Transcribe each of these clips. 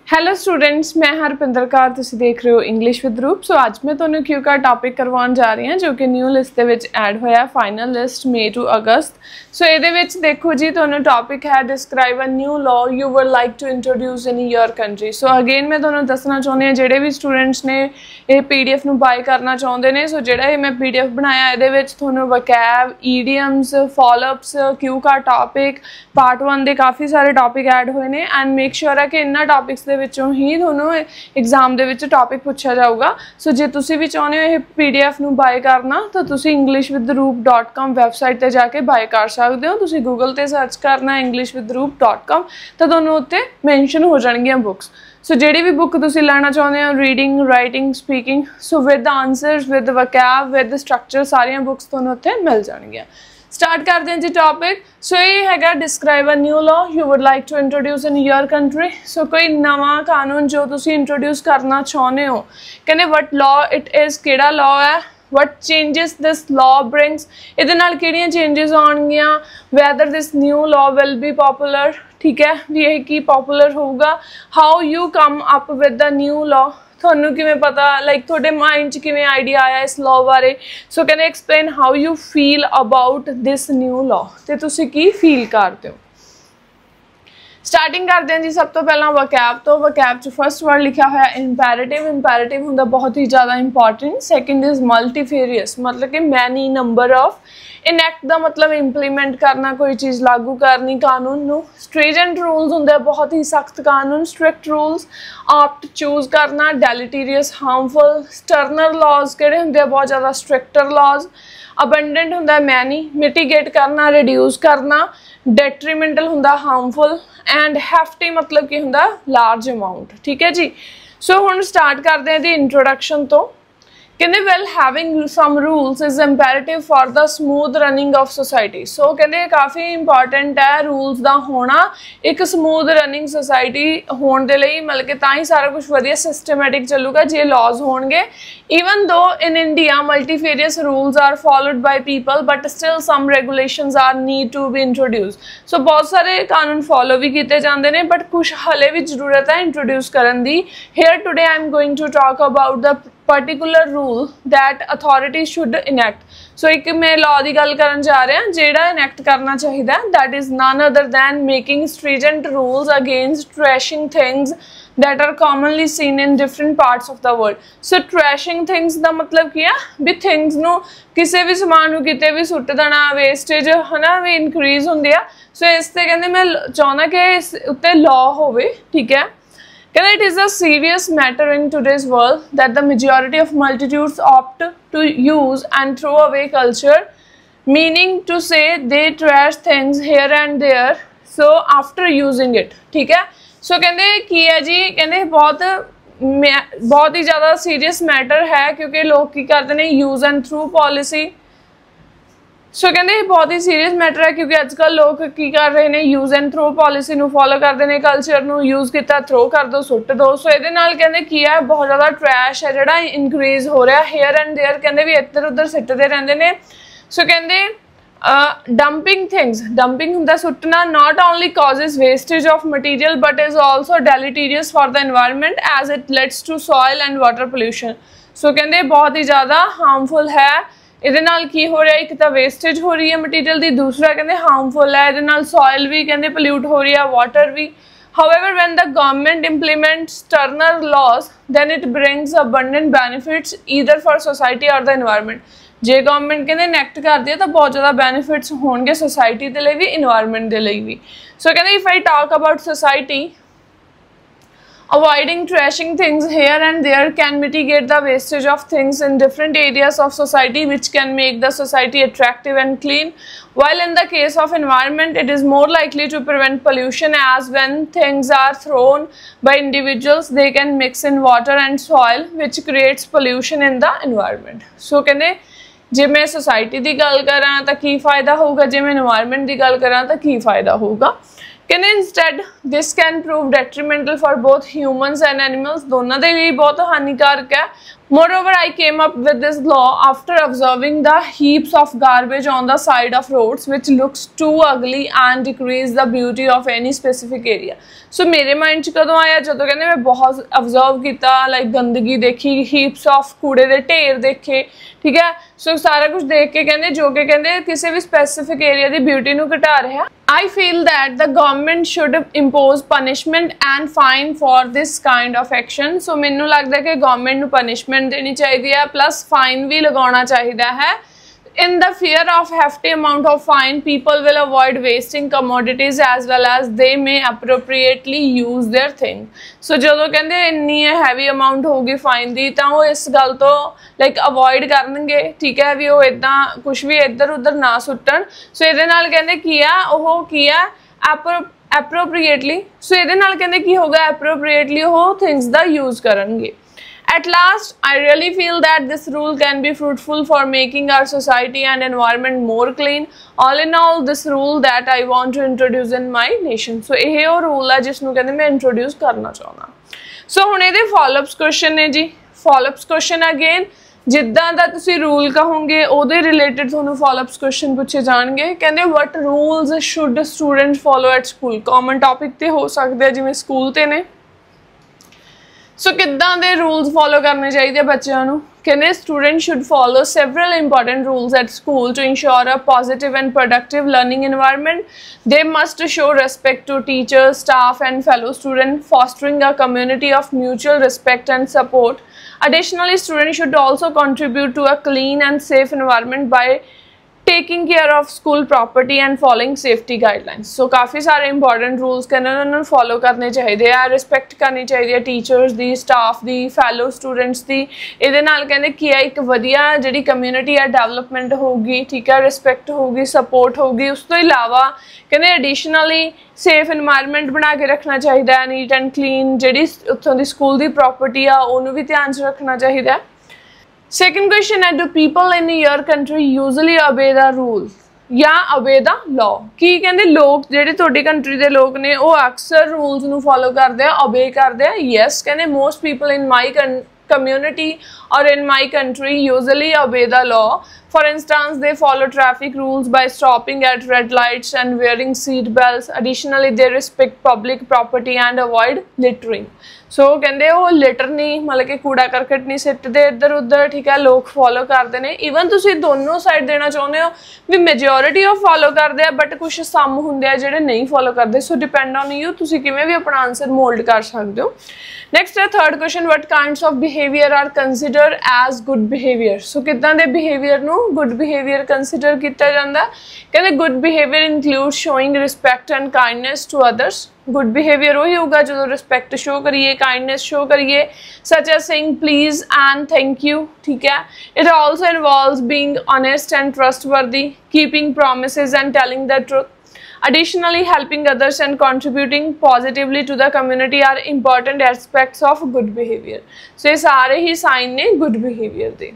Hello students, मैं हरपिंदर कौर, तुसीं देख रहे हो इंग्लिश विद रूप। सो अज मैं तुहानूं क्यू का टॉपिक करवाउण जा रही हाँ जो कि न्यू लिस्ट दे विच ऐड होया final list May to August. So इहदे विच देखो जी, तुहानूं टॉपिक है describe a new law you would like to introduce in your country. So again मैं तुहानूं दसना चाहुंदी हाँ जिहड़े भी स्टूडेंट्स ने ये PDF नूं बाय करना चाहुंदे ने, सो जिहड़ा ये मैं PDF बनाया इहदे विच तुहानूं वकैब, ईडियम्स, फॉलोअप्स, क्यू का टॉपिक पार्ट 1 दे काफ़ी सारे टॉपिक ऐड होए ने एंड मेक श्योर है कि इन्हां टॉपिक्स दे विचों ही तुहानूं एग्जाम दे विच टॉपिक पूछा जाऊगा। सो जे तुसीं भी चाहुंदे हो ये PDF नूं बाय करना तो तुसीं englishwithroop.com वैबसाइट ते जाके बाय कर सकदे हो। तुसीं गूगल ते सर्च करना englishwithroop.com तो तुहानूं उत्ते मैंशन हो जाणगीआं बुक्स। सो जिहड़ी भी बुक तुसीं लैना चाहुंदे हो, reading, writing, speaking, so with answers, with vocab, with structure, सारियां बुक्स तुहानूं उत्थे मिल जाणगीआं। स्टार्ट करते हैं जी टॉपिक। सो ये हैगा describe a new law you would like to introduce in your country. So कोई नवा कानून जो तुसीं इंट्रोड्यूस करना चाहुंदे हो, कहने वट लॉ इट इज़, किहड़ा लॉ है, what changes this law brings, इहदे नाल किहड़ियां चेंजिस आउणगीआं, whether this new law will be popular, ठीक है भी यह की पॉपुलर होगा, how you come up with the new law, ਤੁਹਾਨੂੰ ਕਿਵੇਂ ਪਤਾ, ਲਾਈਕ ਤੁਹਾਡੇ ਮਾइंड 'ਚ ਕਿਵੇਂ ਆਈਡੀਆ ਆਇਆ ਇਸ ਲਾਅ ਬਾਰੇ। ਸੋ ਕਹਿੰਦੇ explain how you feel about this new law, ਤੇ ਤੁਸੀਂ ਕੀ ਫੀਲ ਕਰਦੇ ਹੋ। स्टार्टिंग करते हैं जी सब तो पहला वकैब तो। वकैब च फर्स्ट वर्ड लिखा हुआ इंपैरेटिव। इंपैरेटिव होंदा बहुत ही ज़्यादा इंपॉर्टेंट। सैकेंड इज मल्टीफेरियस, मतलब कि मैनी नंबर ऑफ। इनैक्ट का मतलब इंप्लीमेंट करना, कोई चीज़ लागू करनी कानून नूं। स्ट्रीजेंट रूल्स होंदे बहुत ही सख्त कानून, स्ट्रिक्ट रूल्स। ऑप्ट चूज करना, डेलीटीरियस, हार्मफुल। स्टर्नर लॉज किहड़े होंदे बहुत ज़्यादा स्ट्रिक्टर लॉज। अबंडेंट होंदा मैनी, मिटिगेट करना, रिड्यूस करना। डेट्रीमेंटल होंदा हार्मफुल एंड हैफ्टी मतलब कि होंदा लार्ज अमाउंट, ठीक है जी। सो हुण स्टार्ट करते हैं दी इंट्रोडक्शन तो। कहते well having some rules is imperative for the smooth running of society. So कहते काफ़ी इंपॉर्टेंट है रूल्स का होना एक स्मूथ रनिंग सोसाइटी होने के लिए, मतलब कि तां ही सारा कुछ वधिया सिस्टमैटिक चलूगा जे लॉज होणगे। Even though in India multifarious rules are followed by people but still some regulations are need to be introduce. So बहुत सारे कानून फॉलो भी किए जाते हैं बट कुछ हले भी जरूरत है इंट्रोड्यूस करने की। Here today I am going to talk about the particular rule that authorities should enact। so एक मैं law की गल करन जा रहा जेड़ा enact करना चाहिए, that is none other than making stringent rules against trashing things that are commonly seen in different parts of the world। so trashing things ਦਾ मतलब ਕੀ ਆ ਵੀ things ਨੂੰ ਕਿਸੇ ਵੀ ਸਮਾਨ ਨੂੰ ਕਿਤੇ ਵੀ ਸੁੱਟ ਦੇਣਾ, wastage है ना भी increase ਹੁੰਦੀ ਆ। so ਇਸ ਤੇ ਕਹਿੰਦੇ ਮੈਂ ਚਾਹੁੰਦਾ ਕਿ ਇਸ ਉੱਤੇ law ਹੋਵੇ, ठीक है। It is a serious matter in today's world that the majority of multitudes opt to use and throw away culture, meaning to say they trash things here and there so after using it, ठीक है। so कहते की है जी, कहते बहुत ही ज़्यादा serious matter है क्योंकि लोग की करते हैं यूज एंड थ्रू पॉलिसी। सो कहते बहुत ही सीरीयस मैटर है क्योंकि अजकल लोग की कर रहे हैं यूज एंड थ्रो पॉलिसी नूं फॉलो करते हैं, कल्चर नूं यूज किया थ्रो कर दो, सुट दो। सो ये कहते की है बहुत ज़्यादा ट्रैश है जोड़ा इनक्रीज हो रहा हेयर एंड देयर, कहते भी इधर उधर सिटते रहते हैं। सो कहते डंपिंग थिंग्स, डंपिंग होंदा सुटना, not only causes wastage of material but is also deleterious for the environment as it leads to soil and water pollution. So कहते बहुत ही ज़्यादा हार्मफुल है। ਇਹਦੇ ਨਾਲ ਕੀ ਹੋ ਰਿਹਾ, ਇੱਕ ਤਾਂ ਵੇਸਟੇਜ ਹੋ ਰਹੀ ਹੈ ਮਟੀਰੀਅਲ ਦੀ, ਦੂਸਰਾ ਕਹਿੰਦੇ ਹਾਰਮਫੁਲ ਹੈ, ਇਹਦੇ ਨਾਲ ਸੋਇਲ ਵੀ ਕਹਿੰਦੇ ਪੋਲਿਊਟ ਹੋ ਰਹੀ ਹੈ, ਵਾਟਰ ਵੀ। However, when the government implements sterner laws, then it brings abundant benefits either for society or the environment। ਜੇ ਗਵਰਨਮੈਂਟ ਕਹਿੰਦੇ ਇਨੈਕਟ ਕਰਦੀ ਹੈ ਤਾਂ ਬਹੁਤ ਜ਼ਿਆਦਾ ਬੈਨੀਫਿਟਸ ਹੋਣਗੇ ਸੋਸਾਇਟੀ ਦੇ ਲਈ ਵੀ, ਇਨਵਾਇਰਨਮੈਂਟ ਦੇ ਲਈ ਵੀ। ਸੋ ਕਹਿੰਦੇ if I talk about society, avoiding trashing things here and there can mitigate the wastage of things in different areas of society, which can make the society attractive and clean. While in the case of environment, it is more likely to prevent pollution, as when things are thrown by individuals, they can mix in water and soil, which creates pollution in the environment. So कहते जे मैं society की गल करा तो की फ़ायदा होगा, जे मैं एनवायरनमेंट की गल करा तो की फ़ायदा होगा। कहते instead this can prove detrimental for both humans and animals, दोनों के लिए बहुत हानिकारक है। Moreover, I came up with this law after observing the heaps of garbage on the side of roads which looks too ugly and decrease the beauty of any specific area. So मेरे mind च कदों आया जदों कहंदे मैं बहुत observe किया, like गंदगी देखी, हीप्स ऑफ कूड़े दे ढेर देखे, ठीक है। सो सारा कुछ देख के कहंदे जो कि कहंदे किसी भी स्पेसिफिक एरिया की ब्यूटी नूं घटा रहा। I feel that the government should impose punishment and fine for this kind of action. So मैनू लगता है कि गवर्नमेंट नूं punishment देनी चाहिए है, प्लस फाइन भी लगाना चाहिए है। In the fear of hefty amount of fine, people will avoid wasting commodities as well as they may appropriately use their thing. So जो कहते इन्नी हैवी अमाउंट होगी फाइन की तो वो इस गल तो लाइक अवॉइड करनगे, ठीक है, भी वो इदा कुछ भी इधर उधर ना सुट्टन। सो ये कहते की है वो की है एप्रोप्रीएटली। सो ये कहते की होगा एप्रोप्रीएटली वो थिंग्स का यूज करेंगे। At last, I really feel that this rule can be fruitful for making our society and environment more clean. All in all, this rule that I want to introduce in my nation. So, ये वो rule है जिसनों कहते मैं introduce करना चाहना। So, हुणे दे follow-ups question ने जी। Follow-ups question again, जिद्दां दा तुसी rule कहोगे, ओदे related थोनों follow-ups question पूछे जाएंगे। कहते what rules should students follow at school? Common topic ते हो सकते हैं जिमें school ते ने। सो किद्दां दे रूल्स फॉलो करने चाहिए बच्चों नूं? कहते student should follow several important rules at school to ensure a positive and productive learning environment. They must show respect to teachers, staff and fellow student, fostering a community of mutual respect and support. Additionally, students should also contribute to a clean and safe environment by taking care of school property and following safety guidelines. So काफ़ी सारे important rules कहने उन्होंने follow करने चाहिए हैं, respect करनी चाहिए teachers दी, staff दी, fellow students दी। इधर नाल कहने कि एक वधिया जिहड़ी community है development होगी, ठीक है, respect होगी, support होगी। उस तो इलावा कहने additionally safe environment बना के रखना चाहिए है, neat and clean जिहड़ी उत्थों दी school दी property आ उन्होंने भी ध्यान च रखना चाहिए है। Second question है, do people in your country usually obey the rule या obey the law? की कहते लोग जेडे थोड़ी कंट्री के लोग ने वो अक्सर रूल्स नू फॉलो करते हैं, obey करते हैं। Yes, कहते most people in my community or in my country usually obey the law. For instance, they follow traffic rules by stopping at red lights and wearing seat belts. Additionally, they respect public property and avoid littering. So कहते वो litre नहीं मतलब कि कूड़ा करकट नहीं सिटते इधर उधर, ठीक है, लोग फॉलो करते हैं। ईवन तुसी दोनों साइड देना चाहते हो भी मेजोरिटी ऑफ फॉलो करते हैं बट कुछ सम होंगे जिहड़े नहीं फॉलो करते। सो डिपेंड ऑन यू, तुसी किवें भी अपना आंसर मोल्ड कर सकते हो। नैक्सट है third question, what kinds of behaviour are consider as good behaviour? So किदां दे बिहेवियर नू गुड बिहेवियर कंसिडर किया जाता है? कहते good behaviour include showing respect and kindness to others. Good behaviour वही होगा जो रिस्पैक्ट शो करिए, काइंडनेस शो करिए, such as saying please and thank you, ठीक है। It also involves being honest and trustworthy, keeping promises and telling the truth. Additionally, helping others and contributing positively to the community are important aspects of good behavior. So, ये सारे ही sign ने good behavior दे।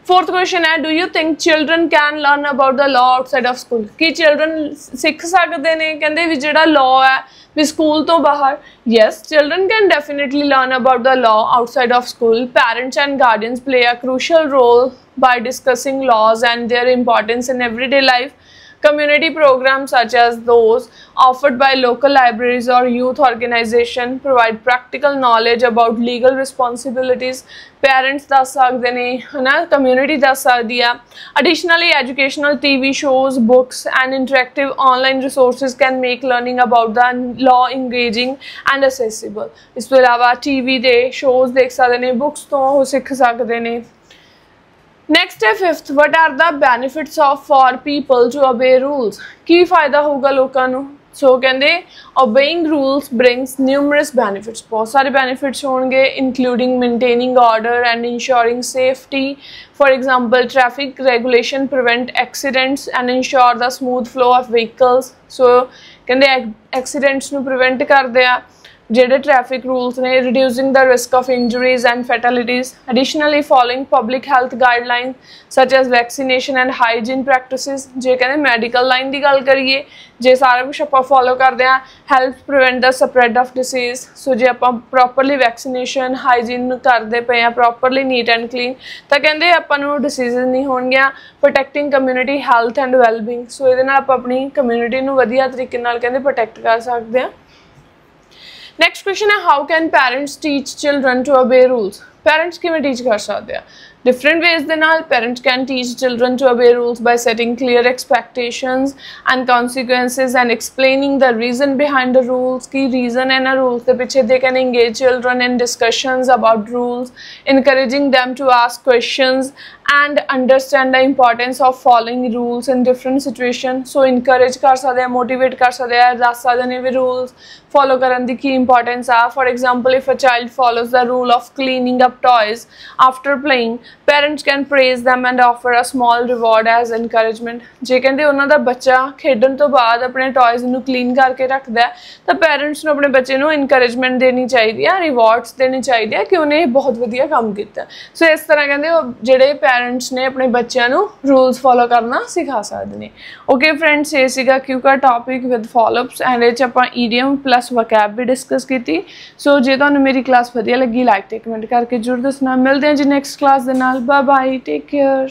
Fourth question है, do you think children can learn about the law outside of school? कि children सीख सकते हैं कहते भी जो लॉ है भी स्कूल तो बाहर? Yes, children can definitely learn about the law outside of school. Parents and guardians play a crucial role by discussing laws and their importance in everyday life. Community programs such as those offered by local libraries or youth organization provide practical knowledge about legal responsibilities. Parents दस सकते हैं, है ना, community दस सकती है। Additionally, educational TV shows, books and interactive online resources can make learning about the law engaging and accessible. इस तो इलावा TV दे shows देख सकते हैं, books तो हो सीख सकते हैं। नेक्स्ट है fifth, what are the benefits of for people to obey rules? की फायदा होगा लोगों को? सो कहते obeying rules brings numerous benefits, बहुत सारे बेनिफिट्स होंगे including maintaining order and ensuring safety. For example, traffic regulation prevent accidents and ensure the smooth flow of vehicles. So कहते एक्सीडेंट्स नू प्रिवेंट करते हैं। ਜਿਹੜੇ ਟ੍ਰੈਫਿਕ ਰੂਲਸ ਨੇ, reducing the risk of injuries and fatalities, additionally following public health guideline such as vaccination and hygiene practices. ਜੇ ਕਹਿੰਦੇ medical line ਦੀ ਗੱਲ ਕਰੀਏ, ਜੇ ਸਾਰਾ ਕੁਛ ਆਪਾਂ ਫੋਲੋ ਕਰਦੇ ਹਾਂ, help prevent the spread of disease. So ਜੇ ਆਪਾਂ ਪ੍ਰੋਪਰਲੀ ਵੈਕਸੀਨੇਸ਼ਨ ਹਾਈਜੀਨ ਕਰਦੇ ਪਏ ਹਾਂ, ਪ੍ਰੋਪਰਲੀ ਨੀਟ ਐਂਡ ਕਲੀਨ, ਤਾਂ ਕਹਿੰਦੇ ਆਪਾਂ ਨੂੰ ਡਿਸੀਜ਼ ਨਹੀਂ ਹੋਣਗੀਆਂ। ਪ੍ਰੋਟੈਕਟਿੰਗ ਕਮਿਊਨਿਟੀ ਹੈਲਥ ਐਂਡ ਵੈਲਬੀਂਗ, ਸੋ ਇਹਦੇ ਨਾਲ ਆਪਾਂ ਆਪਣੀ ਕਮਿਊਨਿਟੀ ਨੂੰ ਵਧੀਆ ਤਰੀਕੇ ਨਾਲ ਕਹਿੰਦੇ ਪ੍ਰੋਟੈਕਟ ਕਰ ਸਕਦੇ ਹਾਂ। ਨੈਕਸਟ ਕੁਐਸਚਨ ਹੈ, how can parents teach children to obey rules. Parents ਕਿਵੇਂ ਟੀਚ ਕਰ ਸਕਦੇ ਆ? different ways ਦੇ ਨਾਲ parents can teach children to obey rules by setting clear expectations and consequences and explaining the reason behind the rules, ki reason है ना rules ਦੇ ਪਿੱਛੇ। they can engage children in discussions about rules, encouraging them to ask questions and understand the importance of following rules in different situations। so encourage ਕਰ ਸਕਦੇ ਆ, motivate ਕਰ ਸਕਦੇ ਆ, ਦੱਸ ਸਕਦੇ ਨੇ ਵੀ rules follow ਕਰਨ ਦੀ ਕੀ importance ਆ। for example, if a child follows the rule of cleaning up toys after playing, parents can praise them and offer a small reward as encouragement। ਜੇ ਕਹਿੰਦੇ ਉਹਨਾਂ ਦਾ ਬੱਚਾ ਖੇਡਣ ਤੋਂ ਬਾਅਦ ਆਪਣੇ ਟॉयਜ਼ ਨੂੰ ਕਲੀਨ ਕਰਕੇ ਰੱਖਦਾ ਤਾਂ ਪੈਰੈਂਟਸ ਨੂੰ ਆਪਣੇ ਬੱਚੇ ਨੂੰ ਇਨਕਰੇਜਮੈਂਟ ਦੇਣੀ ਚਾਹੀਦੀ ਆ, ਰਿਵਾਰਡਸ ਦੇਣੀ ਚਾਹੀਦੀ ਆ ਕਿ ਉਹਨੇ ਬਹੁਤ ਵਧੀਆ ਕੰਮ ਕੀਤਾ। ਸੋ ਇਸ ਤਰ੍ਹਾਂ ਕਹਿੰਦੇ ਉਹ ਜਿਹੜੇ ਪੈਰੈਂਟਸ ਨੇ ਆਪਣੇ ਬੱਚਿਆਂ ਨੂੰ ਰੂਲਸ ਫੋਲੋ ਕਰਨਾ ਸਿਖਾ ਸਕਦੇ ਨੇ। ਓਕੇ ਫਰੈਂਡਸ, ਇਹ ਸੀਗਾ ਕਿਊਕਾ ਟੌਪਿਕ ਵਿਦ ਫੋਲੋਅਪਸ ਐਂਡ ਇਹ 'ਚ ਆਪਾਂ ਈਡੀਅਮ ਪਲੱਸ ਵਕੈਬ ਵੀ ਡਿਸਕਸ ਕੀਤੀ। ਸੋ ਜੇ ਤੁਹਾਨੂੰ ਮੇਰੀ ਕਲਾਸ ਵਧੀਆ ਲੱਗੀ, ਲਾਈਕ ਤੇ ਕਮੈਂਟ ਕਰਕੇ ਜ਼ਰੂਰ ਦੱਸਣਾ। ਮਿਲਦੇ ਹਾਂ ਜੀ ਨੈਕਸਟ ਕਲਾਸ ਦੇ ਨਾਲ। Bye bye, take care.